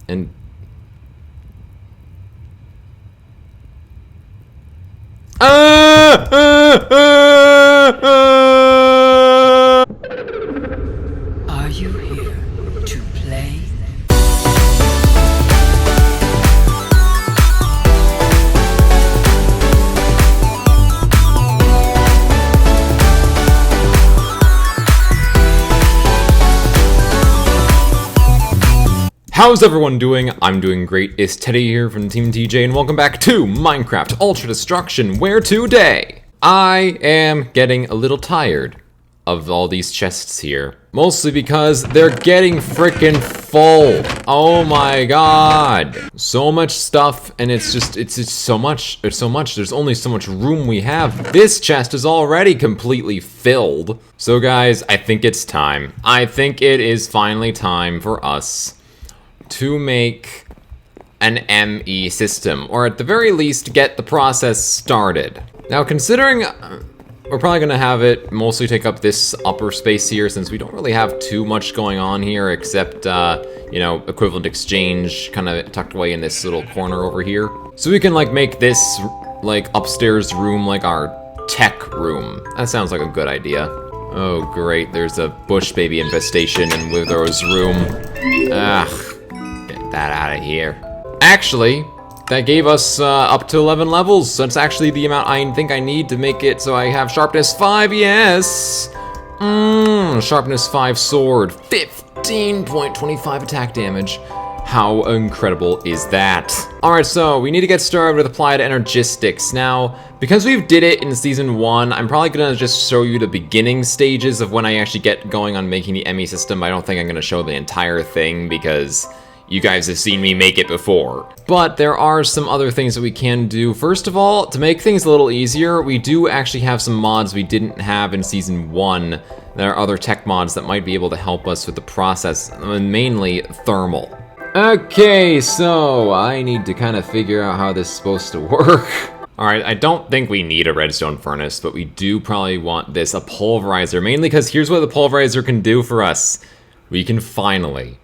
And Are you here to play? how's everyone doing? I'm doing great. It's Teddy here from Team TJ, and welcome back to Minecraft Ultra Destruction, where today I am getting a little tired of all these chests here. Mostly because they're getting freaking full. Oh my god. So much stuff, and it's so much. There's so much. There's only so much room we have. This chest is already completely filled. So guys, I think it's time. I think it is finally time for us to make an ME system, or at the very least get the process started. Now, considering we're probably gonna have it mostly take up this upper space here, since we don't really have too much going on here except you know, equivalent exchange kind of tucked away in this little corner over here. So we can like make this like upstairs room like our tech room. That sounds like a good idea. Oh great, there's a bush baby infestation in Wither's room. Ugh. That out of here. Actually, that gave us up to 11 levels. So that's actually the amount I think I need to make it so I have sharpness 5, yes! Sharpness 5 sword, 15.25 attack damage. How incredible is that? Alright, so we need to get started with applied Energistics. Now, because we've did it in season 1, I'm probably gonna just show you the beginning stages of when I actually get going on making the ME system. I don't think I'm gonna show the entire thing because you guys have seen me make it before. But there are some other things that we can do. First of all, to make things a little easier, we do actually have some mods we didn't have in season 1. There are other tech mods that might be able to help us with the process, mainly thermal. Okay, so I need to kind of figure out how this is supposed to work. Alright, I don't think we need a redstone furnace, but we do probably want this, a pulverizer, mainly because here's what the pulverizer can do for us. We can finally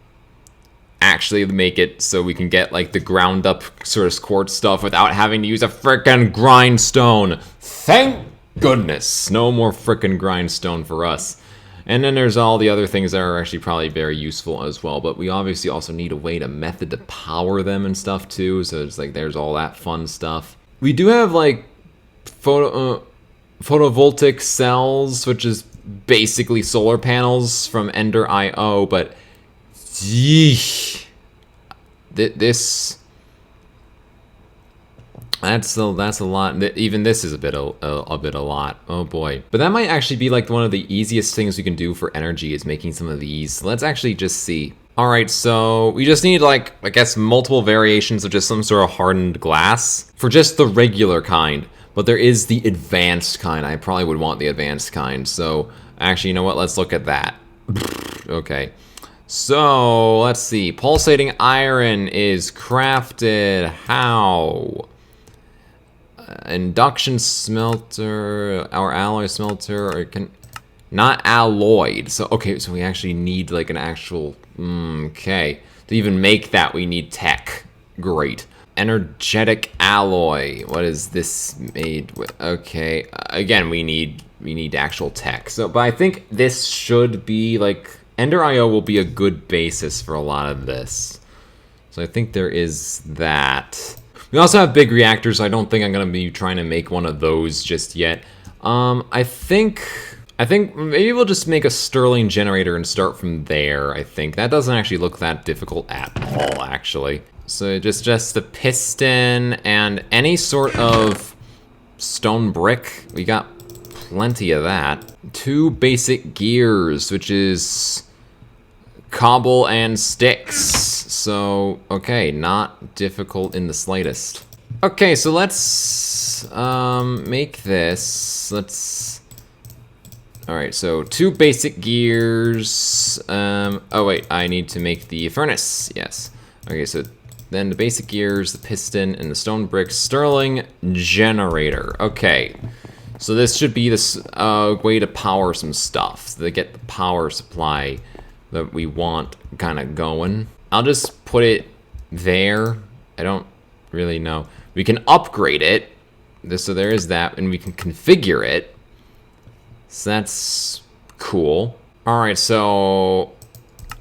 actually make it so we can get like the ground up sort of quartz stuff without having to use a frickin' grindstone. Thank goodness, no more frickin' grindstone for us. And then there's all the other things that are actually probably very useful as well, but we obviously also need a method to power them and stuff too, so it's like there's all that fun stuff. We do have like photovoltaic cells, which is basically solar panels from EnderIO, but yeesh. That's a lot. Even this is a bit a lot. Oh boy. But that might actually be like one of the easiest things we can do for energy is making some of these. Let's actually just see. All right, so we just need like, I guess, multiple variations of just some sort of hardened glass for just the regular kind. But there is the advanced kind. I probably would want the advanced kind. So actually, you know what? Let's look at that. Okay. So, let's see. Pulsating iron is crafted how? Induction smelter, our alloy smelter, or not alloyed. So, okay, so we actually need like an actual, okay. To even make that, we need tech. Great. Energetic alloy. What is this made with? Okay, again, we need actual tech. So, but I think this should be like, EnderIO will be a good basis for a lot of this. So I think there is that. We also have big reactors, so I don't think I'm gonna be trying to make one of those just yet. I think maybe we'll just make a Stirling generator and start from there, I think. That doesn't actually look that difficult at all, actually. So just the piston and any sort of stone brick. We got plenty of that. 2 basic gears, which is cobble and sticks. So, okay, not difficult in the slightest. Okay, so let's make this. Alright, so 2 basic gears. Oh wait, I need to make the furnace, yes. Okay, so then the basic gears, the piston, and the stone brick Stirling generator. Okay. So this should be this way to power some stuff, so they get the power supply that we want kind of going. I'll just put it there. I don't really know. We can upgrade it. So there is that, and we can configure it. So that's cool. All right, so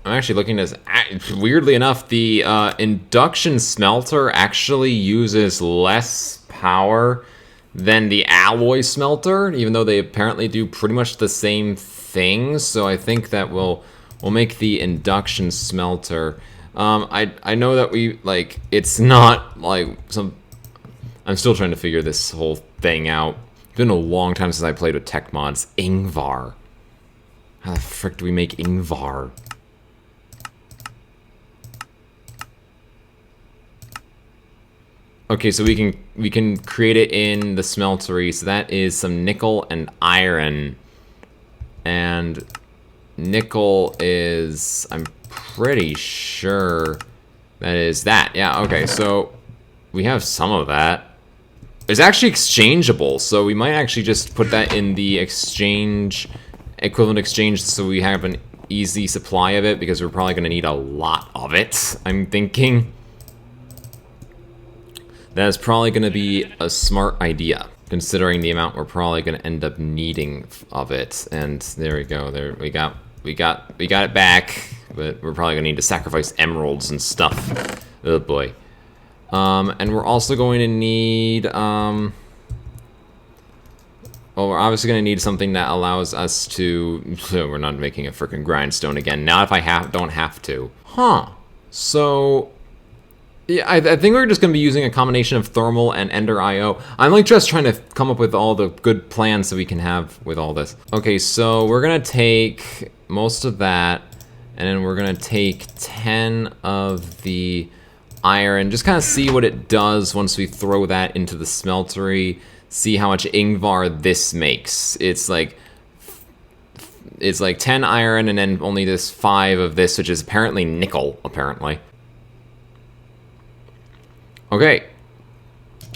I'm actually looking at this. Weirdly enough, the induction smelter actually uses less power than the alloy smelter, even though they apparently do pretty much the same things. So I think that we'll make the induction smelter. I know that it's not like some. I'm still trying to figure this whole thing out. It's been a long time since I played with tech mods. Ingvar. How the frick do we make Ingvar? Okay, so we can create it in the smeltery. So that is some nickel and iron. And nickel is, I'm pretty sure that is that. Yeah, okay, so we have some of that. It's actually exchangeable, so we might actually just put that in the equivalent exchange, so we have an easy supply of it, because we're probably going to need a lot of it, I'm thinking. That is probably going to be a smart idea, considering the amount we're probably going to end up needing of it. And there we go. There we got it back, but we're probably going to need to sacrifice emeralds and stuff. Oh boy. And we're also going to need, well, we're obviously going to need something that allows us to, we're not making a freaking grindstone again. Now if I don't have to. Huh. So, yeah, I think we're just going to be using a combination of thermal and EnderIO. I'm like just trying to come up with all the good plans that we can have with all this. Okay, so we're going to take most of that, and then we're going to take 10 of the iron, just kind of see what it does once we throw that into the smeltery, see how much Ingvar this makes. It's like 10 iron and then only this 5 of this, which is apparently nickel, apparently. Okay,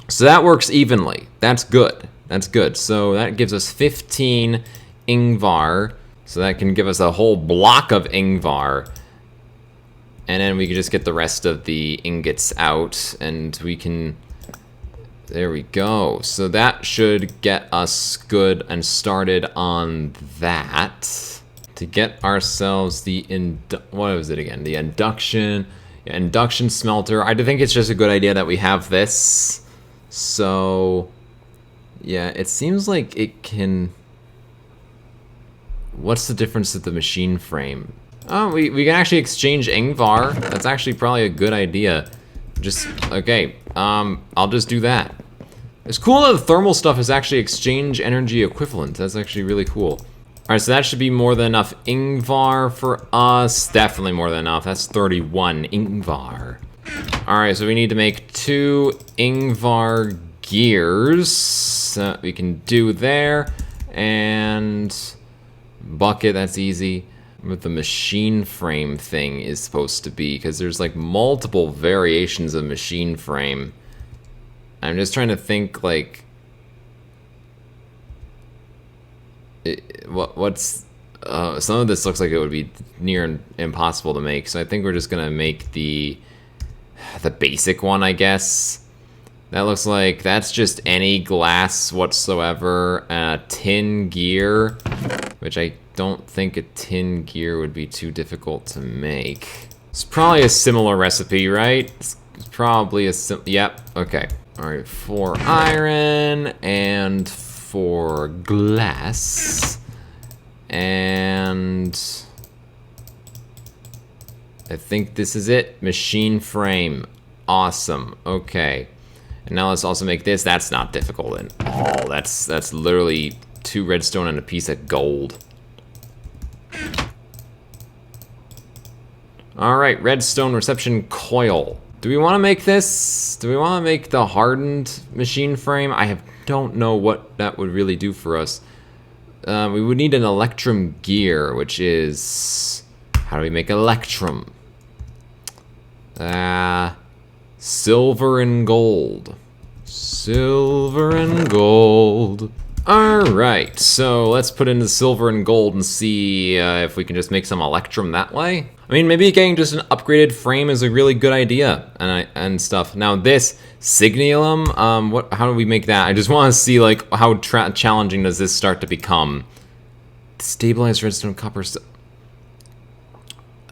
so that works evenly. That's good. That's good. So that gives us 15 Ingvar, so that can give us a whole block of Ingvar. And then we can just get the rest of the ingots out, and we can, there we go. So that should get us good and started on that. To get ourselves the, what was it again? The induction smelter. I do think it's just a good idea that we have this. So, yeah, it seems like it can, what's the difference with the machine frame? Oh, we can actually exchange Ingvar. That's actually probably a good idea. Just, okay, I'll just do that. It's cool that the thermal stuff is actually exchange energy equivalent. That's actually really cool. All right, so that should be more than enough Ingvar for us. Definitely more than enough. That's 31 Ingvar. All right, so we need to make 2 Ingvar gears that we can do there. And bucket, that's easy. What the machine frame thing is supposed to be, because there's like multiple variations of machine frame. I'm just trying to think like what's some of this looks like it would be near impossible to make, so I think we're just gonna make the basic one, I guess. That looks like that's just any glass whatsoever. Tin gear, which I don't think a tin gear would be too difficult to make. It's probably a similar recipe, right? It's probably a yep, okay. All right, 4 iron and 4 glass. And I think this is it. Machine frame. Awesome. Okay. And now let's also make this. That's not difficult at all. That's literally 2 redstone and a piece of gold. All right, redstone reception coil. Do we want to make this? Do we want to make the hardened machine frame? I don't know what that would really do for us. We would need an electrum gear, which is, how do we make electrum? Silver and gold. Silver and gold. All Alright, so let's put in the silver and gold and see if we can just make some electrum that way. I mean, maybe getting just an upgraded frame is a really good idea and stuff. Now this Signium, how do we make that? I just want to see like how challenging does this start to become. Stabilized redstone copper.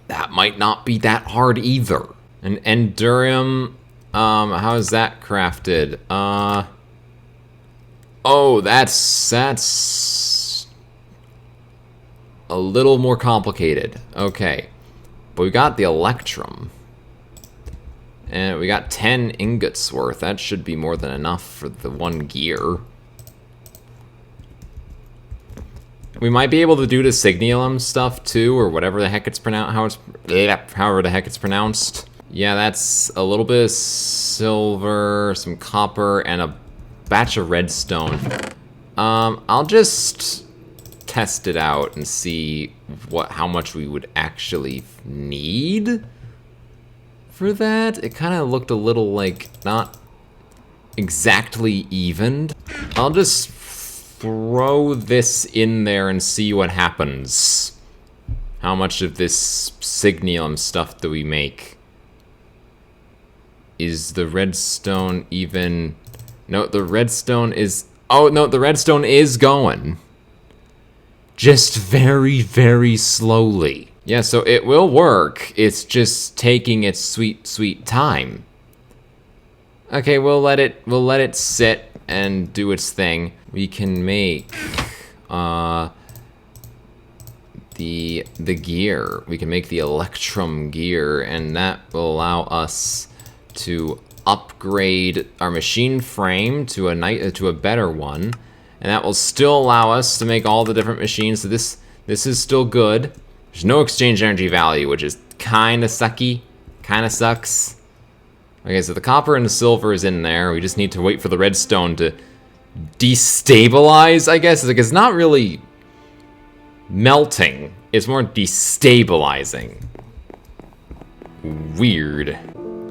That might not be that hard either. And Endurium, how is that crafted? Oh, that's a little more complicated. Okay. But we got the Electrum. And we got 10 ingots worth. That should be more than enough for the one gear. We might be able to do the Signium stuff too, or whatever the heck it's pronounced. However the heck it's pronounced. Yeah, that's a little bit of silver, some copper, and a batch of redstone. I'll just test it out and see how much we would actually need for that. It kind of looked a little like not exactly evened. I'll just throw this in there and see what happens. How much of this Signium stuff do we make? Is the redstone even... No, the redstone is... Oh, no, the redstone is going. Just very, very slowly. Yeah, so it will work. It's just taking its sweet, sweet time. Okay, we'll let it sit and do its thing. We can make the gear. We can make the Electrum gear, and that will allow us to upgrade our machine frame to a better one, and that will still allow us to make all the different machines. So this is still good. There's no exchange energy value, which is kind of sucky, kind of sucks. Okay, so the copper and the silver is in there. We just need to wait for the redstone to destabilize, I guess. It's not really melting. It's more destabilizing. Weird.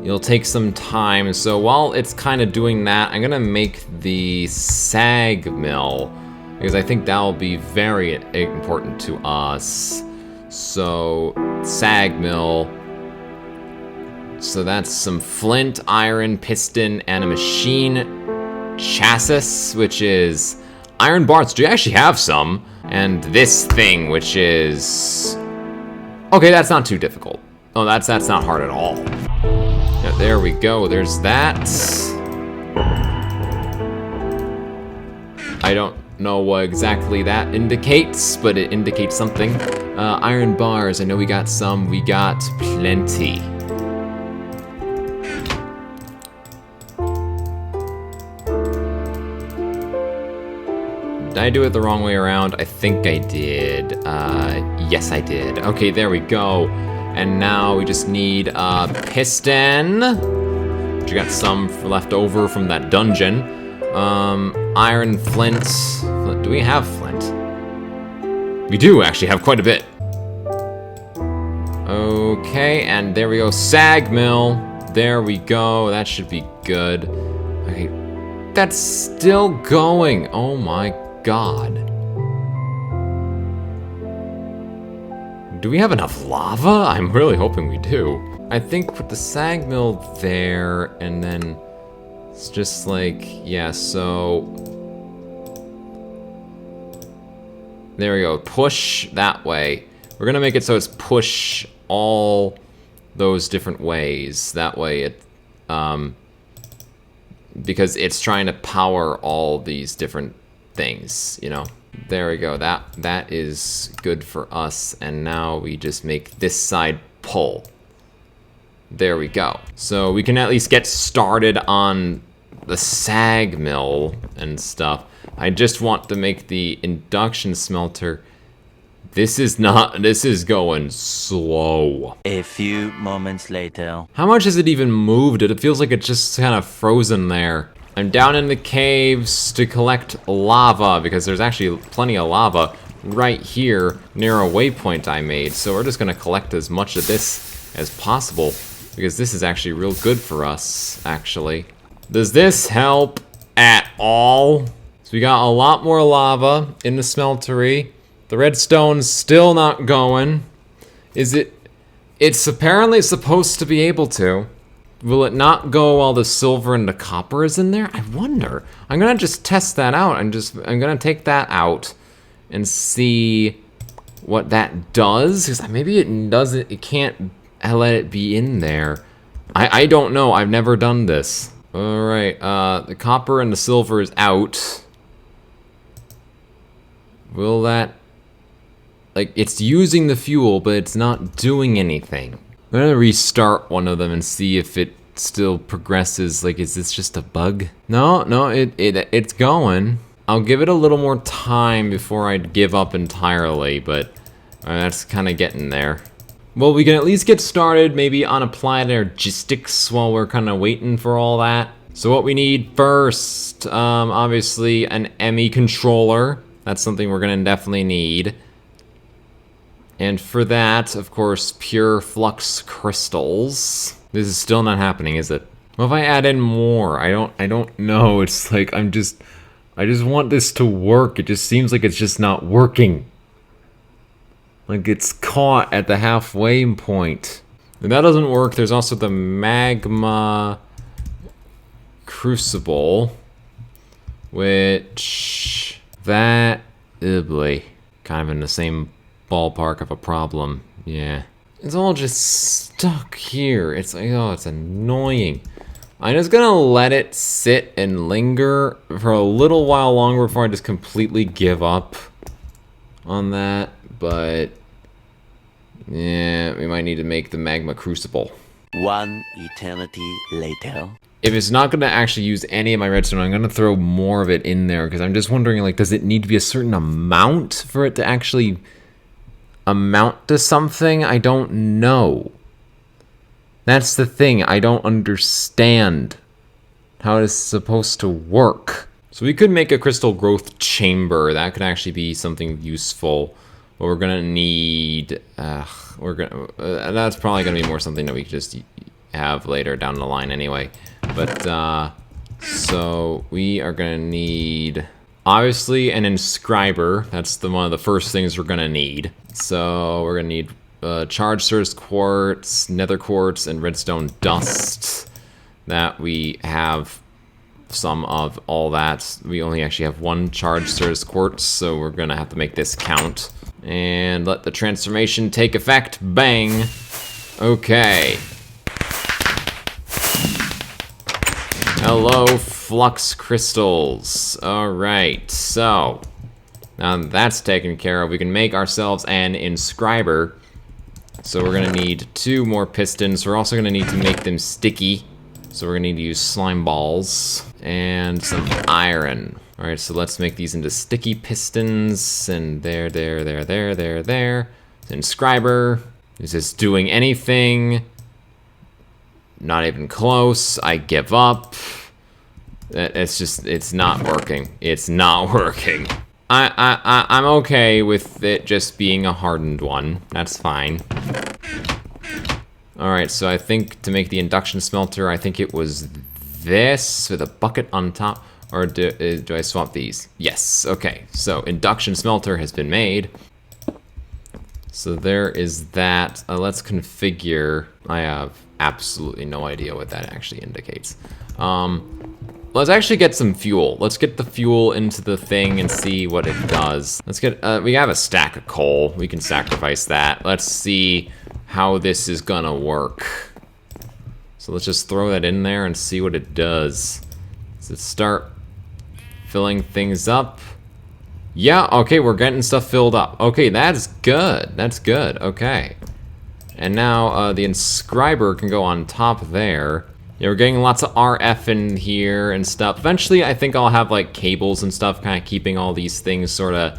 It'll take some time, so while it's kind of doing that, I'm gonna make the sag mill, because I think that'll be very important to us. So, sag mill. So that's some flint, iron, piston, and a machine chassis, which is iron bars. Do you actually have some? And this thing, which is... Okay, that's not too difficult. Oh, that's not hard at all. Yeah, there we go, there's that. I don't know what exactly that indicates, but it indicates something. Iron bars, I know we got some. We got plenty. Did I do it the wrong way around? I think I did. Yes, I did. Okay, there we go. And now we just need a piston. Which we got some left over from that dungeon. Iron, flint. Do we have flint? We do actually have quite a bit. Okay, and there we go. Sag mill. There we go. That should be good. Okay, that's still going. Oh my god. Do we have enough lava? I'm really hoping we do. I think put the sag mill there, and then it's just like, yeah, so... There we go, push that way. We're gonna make it so it's push all those different ways. That way it, because it's trying to power all these different things, you know? There we go, that is good for us, and now we just make this side pull. There we go. So we can at least get started on the sag mill and stuff. I just want to make the induction smelter. This is going slow. A few moments later. How much has it even moved? It feels like it's just kind of frozen there. I'm down in the caves to collect lava, because there's actually plenty of lava right here near a waypoint I made. So we're just gonna collect as much of this as possible, because this is actually real good for us, actually. Does this help at all? As So we got a lot more lava in the smeltery. The redstone's still not going. Is it? It's apparently supposed to be able to. Will it not go while the silver and the copper is in there? I wonder. I'm gonna just test that out. I'm gonna take that out and see what that does. Because maybe it doesn't, it can't let it be in there. I don't know, I've never done this. All right, the copper and the silver is out. Will that, like, it's using the fuel, but it's not doing anything. I'm gonna restart one of them and see if it still progresses. Like, is this just a bug? No, it's going. I'll give it a little more time before I'd give up entirely, but that's kind of getting there. Well, we can at least get started maybe on applied Energistics while we're kind of waiting for all that. So what we need first, obviously an ME controller. That's something we're gonna definitely need. And for that, of course, pure flux crystals. This is still not happening, is it? What if I add in more? I don't know. It's like I just want this to work. It just seems like it's just not working. Like it's caught at the halfway point. If that doesn't work, there's also the magma crucible, which that, oh boy, kind of in the same ballpark of a problem. Yeah, it's all just stuck here. It's like, oh, it's annoying. I'm just gonna let it sit and linger for a little while longer before I just completely give up on that. But yeah, we might need to make the magma crucible. One eternity later. If it's not gonna actually use any of my redstone, I'm gonna throw more of it in there because I'm just wondering, like, does it need to be a certain amount for it to actually amount to something? I don't know. That's the thing. I don't understand how it is supposed to work. So we could make a crystal growth chamber. That could actually be something useful. But we're gonna need. That's probably gonna be more something that we could just have later down the line anyway. But so we are gonna need, obviously, an inscriber. That's one of the first things we're gonna need. So we're gonna need charged surface quartz, nether quartz, and redstone dust. That we have some of all that. We only actually have one charged surface quartz, so we're gonna have to make this count. And let the transformation take effect. Bang. Okay. Hello, flux crystals. All right, so now that's taken care of, we can make ourselves an inscriber. So we're gonna need 2 more pistons. We're also gonna need to make them sticky. So we're gonna need to use slime balls and some iron. All right, so let's make these into sticky pistons. And there. Inscriber. Is this doing anything? Not even close. I give up. It's not working. It's not working. I'm okay with it just being a hardened one. That's fine. All right, so I think to make the induction smelter, I think it was this with a bucket on top. Or do I swap these? Yes, okay. So induction smelter has been made. So there is that. Let's configure. I have absolutely no idea what that actually indicates. Let's actually get some fuel. Let's get the fuel into the thing and see what it does. Let's get, we have a stack of coal. We can sacrifice that. Let's see how this is gonna work. So let's just throw that in there and see what it does. Does it start filling things up? Yeah, okay, we're getting stuff filled up. Okay, that's good. That's good, okay. And now the inscriber can go on top there. Yeah, we're getting lots of RF in here and stuff. Eventually, I think I'll have like cables and stuff, kind of keeping all these things sort of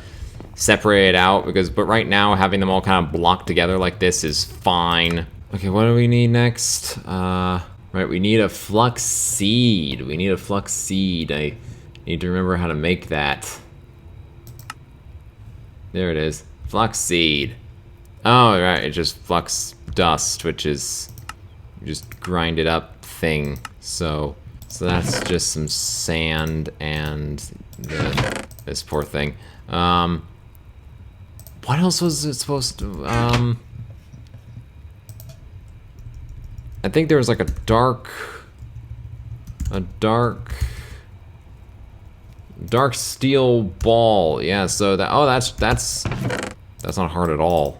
separated out. But right now, having them all kind of blocked together like this is fine. Okay, what do we need next? Right, we need a flux seed. We need a flux seed. I need to remember how to make that. There it is, flux seed. Oh, right, it's just flux dust, which is just grind it up thing. So So that's just some sand and this poor thing. What else was it supposed to... I think there was like a dark steel ball. Yeah, so that... Oh, that's not hard at all.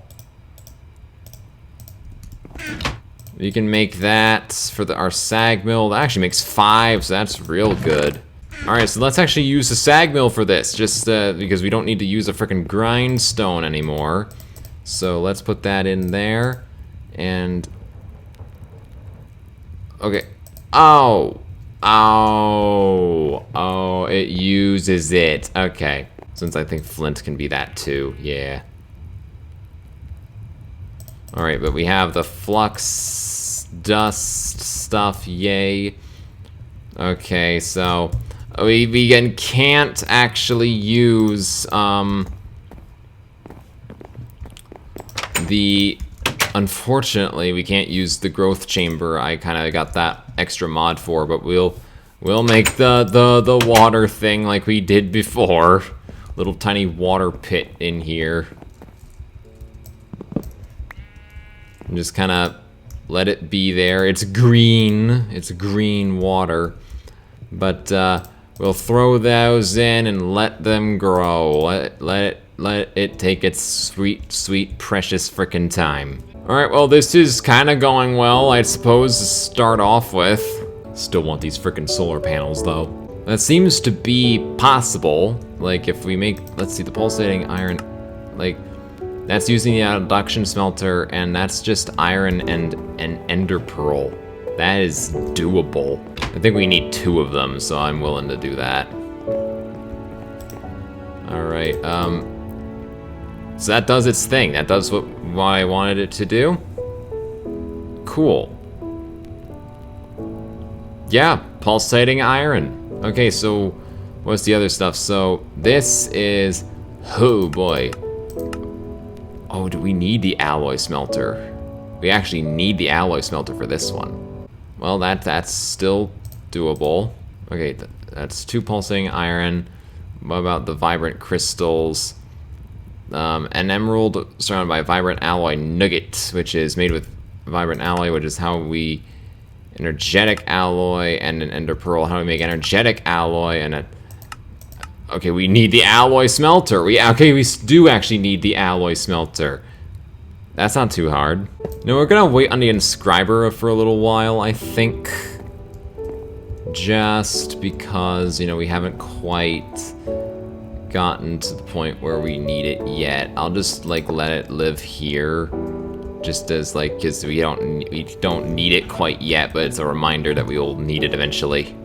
You can make that for our sag mill. That actually makes 5, so that's real good. Alright, so let's actually use the sag mill for this, just because we don't need to use a frickin' grindstone anymore. So let's put that in there, and... Okay. Oh! Oh! Oh, it uses it. Okay. Since I think flint can be that too, yeah. Alright, but we have the flux dust stuff, yay. Okay, so we again can't actually use unfortunately we can't use the growth chamber. I kind of got that extra mod for, but we'll make the water thing like we did before. Little tiny water pit in here. And just kind of let it be there. It's green. It's green water. But we'll throw those in and let them grow. Let it take its sweet, sweet, precious frickin' time. Alright, well, this is kind of going well, I suppose, to start off with. Still want these frickin' solar panels, though. That seems to be possible. Like, if we make... Let's see, the pulsating iron... Like... That's using the induction smelter, and that's just iron and an ender pearl. That is doable. I think we need 2 of them, so I'm willing to do that. Alright, so that does its thing. That does what I wanted it to do. Cool. Yeah, pulsating iron. Okay, so what's the other stuff? So this is... Oh boy. Oh, do we need the alloy smelter? We actually need the alloy smelter for this one. Well, that's still doable. Okay, that's 2 pulsating iron. What about the vibrant crystals? An emerald surrounded by vibrant alloy nugget, which is made with vibrant alloy, which is how we... Energetic alloy and an ender pearl. How do we make energetic alloy and a... Okay, we need the alloy smelter. We do actually need the alloy smelter. That's not too hard. No, we're gonna wait on the inscriber for a little while, I think. Just because, you know, we haven't quite gotten to the point where we need it yet. I'll just, like, let it live here. Just as, like, because we don't need it quite yet, but it's a reminder that we will need it eventually.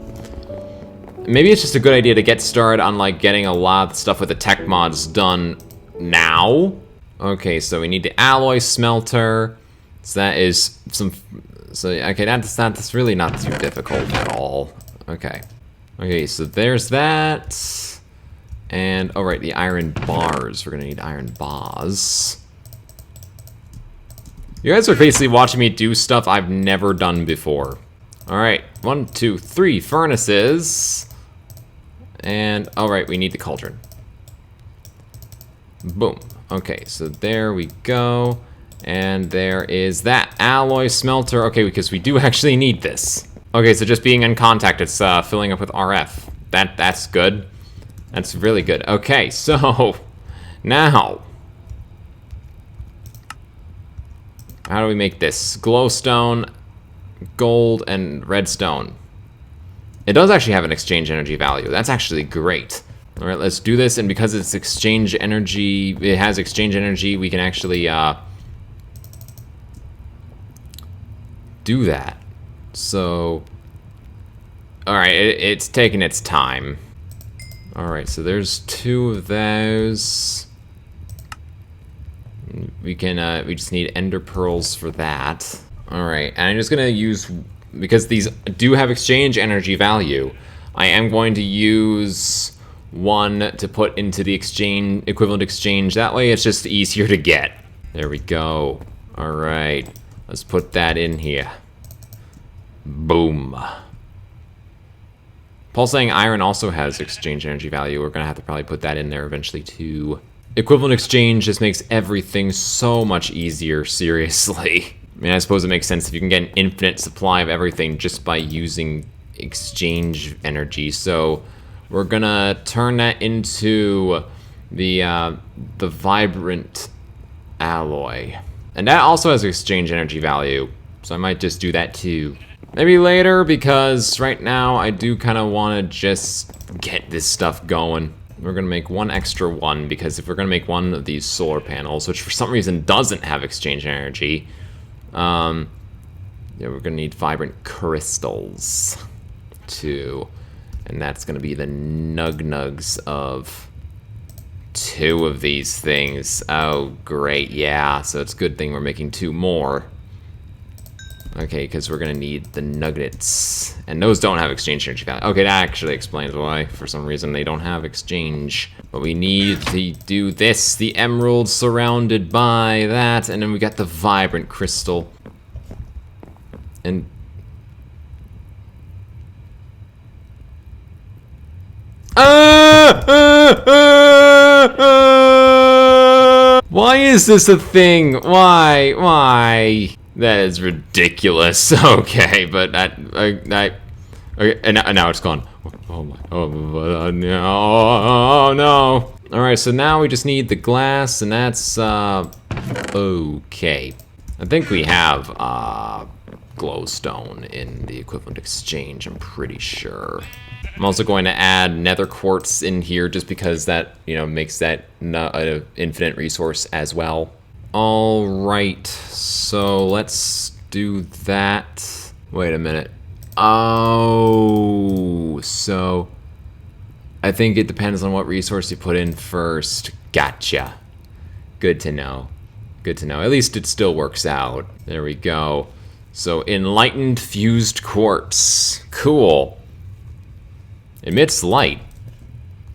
Maybe it's just a good idea to get started on, like, getting a lot of stuff with the tech mods done now. Okay, so we need the alloy smelter. So that is some... So, okay, that's really not too difficult at all. Okay. Okay, so there's that. And, oh right, the iron bars. We're gonna need iron bars. You guys are basically watching me do stuff I've never done before. Alright, 1, 2, 3 furnaces. And, alright, we need the cauldron. Boom. Okay, so there we go. And there is that alloy smelter. Okay, because we do actually need this. Okay, so just being in contact, it's filling up with RF. That's good. That's really good. Okay, so now, how do we make this? Glowstone, gold, and redstone. It does actually have an exchange energy value. That's actually great. All right, let's do this. And because it's exchange energy, it has exchange energy, we can actually do that. So, all right, it's taking its time. All right, so there's 2 of those. We just need ender pearls for that. All right, and I'm just gonna use, because these do have exchange energy value, I am going to use 1 to put into the exchange, equivalent exchange. That way it's just easier to get. There we go. All right, let's put that in here. Boom. Pulsating iron also has exchange energy value. We're gonna have to probably put that in there eventually too. Equivalent exchange just makes everything so much easier, seriously. I mean, I suppose it makes sense if you can get an infinite supply of everything just by using exchange energy. So we're gonna turn that into the vibrant alloy. And that also has exchange energy value. So I might just do that too. Maybe later, because right now I do kind of want to just get this stuff going. We're going to make one extra one, because if we're going to make one of these solar panels, which for some reason doesn't have exchange energy, yeah, we're going to need vibrant crystals too. And that's going to be the nug-nugs of 2 of these things. Oh, great, yeah. So it's a good thing we're making 2 more. Okay, because we're gonna need the nuggets. And those don't have exchange energy value. Okay, that actually explains why, for some reason, they don't have exchange. But we need to do this, the emerald surrounded by that, and then we got the vibrant crystal. And... Why is this a thing? Why? That is ridiculous. Okay, but okay, and now it's gone. Oh my, no, no. All right, so now we just need the glass, and that's okay. I think we have glowstone in the equivalent exchange. I'm pretty sure. I'm also going to add nether quartz in here just because that, you know, makes that an infinite resource as well. All right, so let's do that. Wait a minute. Oh, so I think it depends on what resource you put in first. Gotcha. Good to know. Good to know. At least it still works out. There we go. So enlightened fused quartz. Cool. Emits light.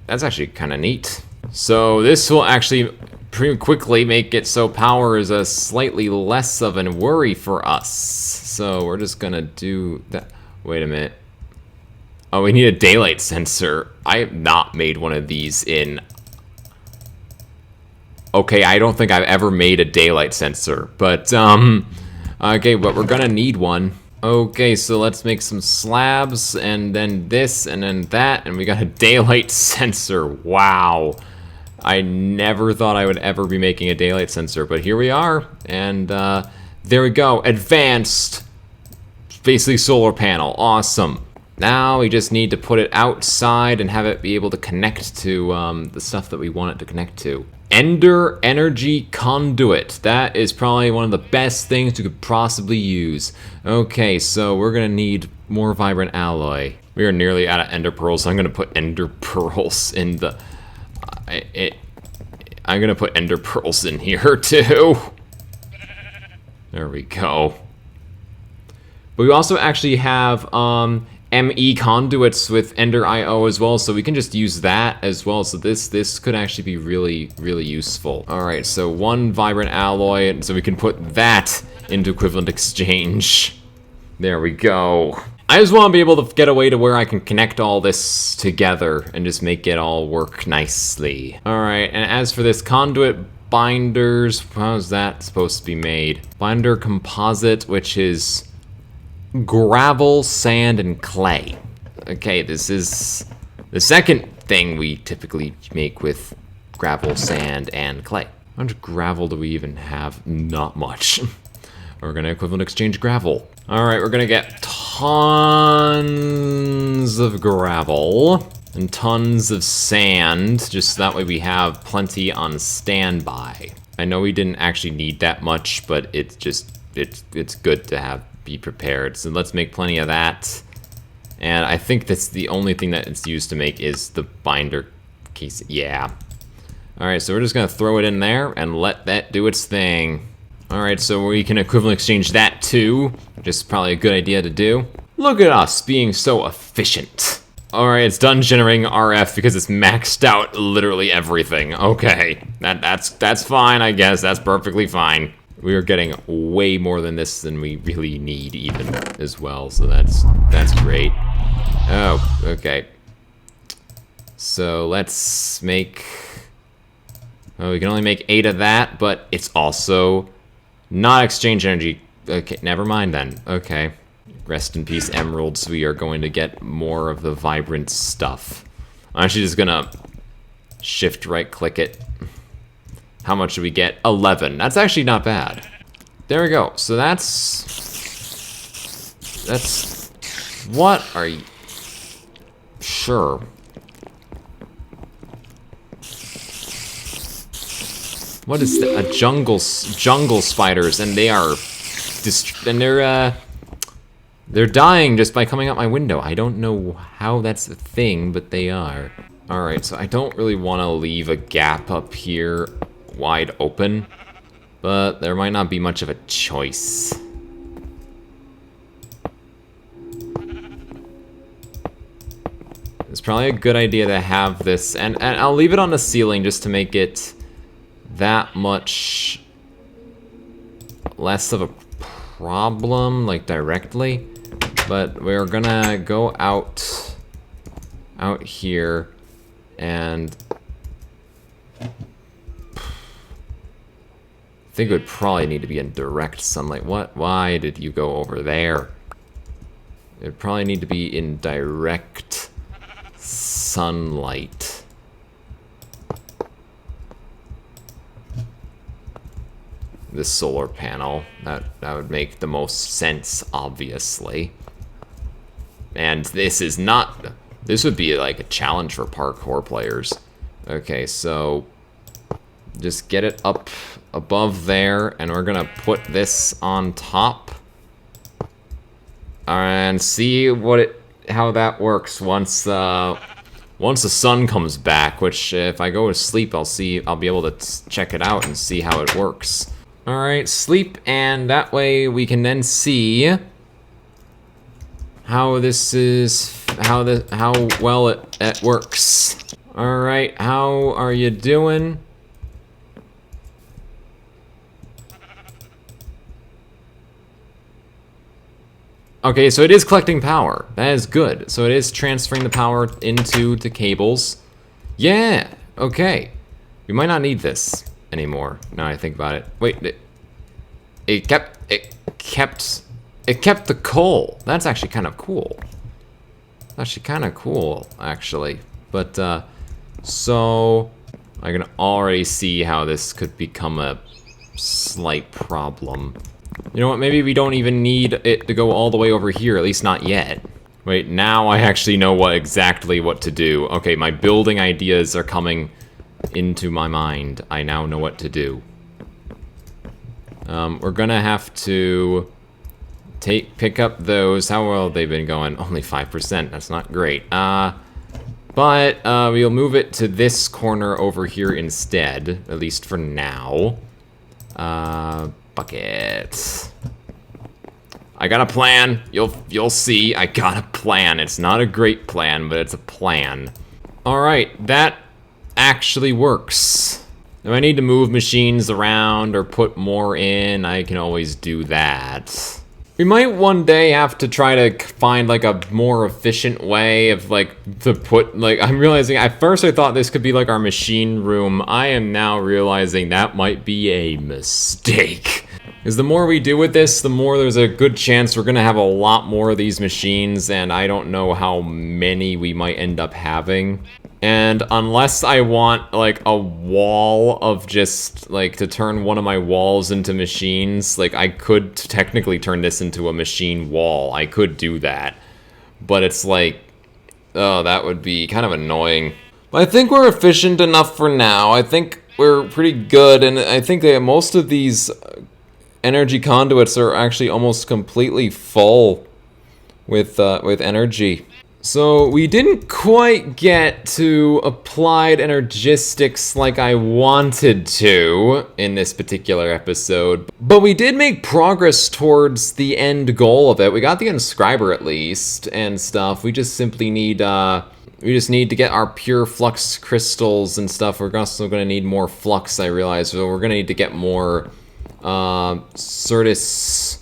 That's actually kind of neat. So this will actually pretty quickly make it so power is a slightly less of a worry for us. So we're just gonna do that. Wait a minute. Oh, we need a daylight sensor. I have not made one of these in... Okay, I don't think I've ever made a daylight sensor, but okay, but we're gonna need one. Okay, so let's make some slabs, and then this, and then that, and we got a daylight sensor. Wow. I never thought I would ever be making a daylight sensor, but here we are, and there we go. Advanced, basically solar panel. Awesome. Now we just need to put it outside and have it be able to connect to the stuff that we want it to connect to. Ender Energy Conduit. That is probably one of the best things you could possibly use. Okay, so we're gonna need more vibrant alloy. We are nearly out of ender pearls, so I'm gonna put ender pearls in the... I'm gonna put ender pearls in here too. There we go. But we also actually have ME conduits with EnderIO as well, so we can just use that as well. So this could actually be really useful. All right, so one vibrant alloy, and so we can put that into equivalent exchange. There we go. I just want to be able to get a way to where I can connect all this together and just make it all work nicely. All right, and as for this conduit binders, how is that supposed to be made? Binder composite, which is gravel, sand, and clay. Okay, this is the second thing we typically make with gravel, sand, and clay. How much gravel do we even have? Not much. We're gonna equivalent exchange gravel. All right, we're gonna get tons of gravel and tons of sand, just that way we have plenty on standby. I know we didn't actually need that much, but it's just, it's good to have, be prepared. So let's make plenty of that. And I think that's the only thing that it's used to make is the binder case, yeah. All right, so we're just gonna throw it in there and let that do its thing. All right, so we can equivalent exchange that too, which is probably a good idea to do. Look at us being so efficient. All right, it's done generating RF because it's maxed out literally everything. Okay, that's fine, I guess. That's perfectly fine. We are getting way more than this than we really need even as well, so that's great. Oh, okay. So let's make... Oh, we can only make 8 of that, but it's also not exchange energy. Okay, never mind then. Okay. Rest in peace, emeralds. We are going to get more of the vibrant stuff. I'm actually just gonna shift right click it. How much do we get? 11. That's actually not bad. There we go. So that's... What are you... Sure. What is that? A jungle spiders, and they are... They're dying just by coming out my window. I don't know how that's a thing, but they are. Alright, so I don't really want to leave a gap up here wide open, but there might not be much of a choice. It's probably a good idea to have this, and I'll leave it on the ceiling just to make it that much less of a problem, like directly. But we're gonna go out here and I think it would probably need to be in direct sunlight. What? Why did you go over there? It would probably need to be in direct sunlight. This solar panel, that would make the most sense, obviously. And this is not, this would be like a challenge for parkour players. Okay, so just get it up above there, and we're gonna put this on top and see how that works once the sun comes back. Which, if I go to sleep, I'll be able to check it out and see how it works. All right, sleep, and that way we can then see how this is, how well it works. All right, how are you doing? Okay, so it is collecting power. That is good. So it is transferring the power into the cables. Yeah, okay. We might not need this anymore, now I think about it. Wait, it kept the coal. That's actually kind of cool. Actually kind of cool, actually. But, so I can already see how this could become a slight problem. You know what, maybe we don't even need it to go all the way over here, at least not yet. Wait, now I actually know exactly what to do. Okay, my building ideas are coming into my mind. I now know what to do. We're gonna have to pick up those. How well have they been going? Only 5%, that's not great. But we'll move it to this corner over here instead, at least for now. Bucket. I got a plan. You'll see. I got a plan. It's not a great plan, but it's a plan. All right, that actually works. If I need to move machines around or put more in, I can always do that. We might one day have to try to find like a more efficient way of to put, I'm realizing at first I thought this could be like our machine room. I am now realizing that might be a mistake. Because the more we do with this, the more there's a good chance we're gonna have a lot more of these machines, and I don't know how many we might end up having. And unless I want like a wall of just to turn one of my walls into machines, I could technically turn this into a machine wall. I could do that. But it's oh, that would be kind of annoying. But I think we're efficient enough for now. I think we're pretty good, and I think that most of these energy conduits are actually almost completely full with energy. So we didn't quite get to applied energistics like I wanted to in this particular episode, but we did make progress towards the end goal of it. We got the inscriber at least and stuff. We just simply need to get our pure flux crystals and stuff. We're also going to need more flux, I realize, so we're going to need to get more Certus.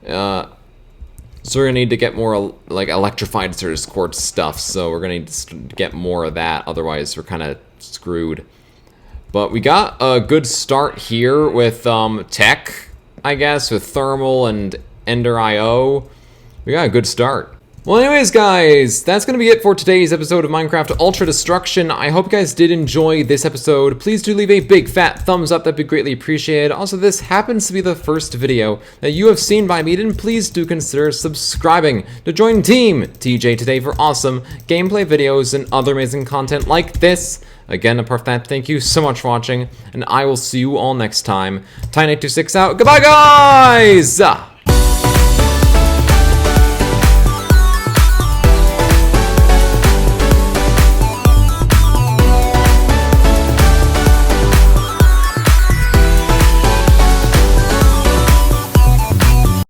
So we're gonna need to get more like electrified Certus quartz stuff. So we're gonna need to get more of that. Otherwise, we're kind of screwed. But we got a good start here with tech, I guess, with thermal and EnderIO. We got a good start. Well, anyways, guys, that's going to be it for today's episode of Minecraft Ultra Destruction. I hope you guys did enjoy this episode. Please do leave a big fat thumbs up. That'd be greatly appreciated. Also, this happens to be the first video that you have seen by me, and please do consider subscribing to join Team TJ today for awesome gameplay videos and other amazing content like this. Again, apart from that, thank you so much for watching, and I will see you all next time. Tiny26 out. Goodbye, guys!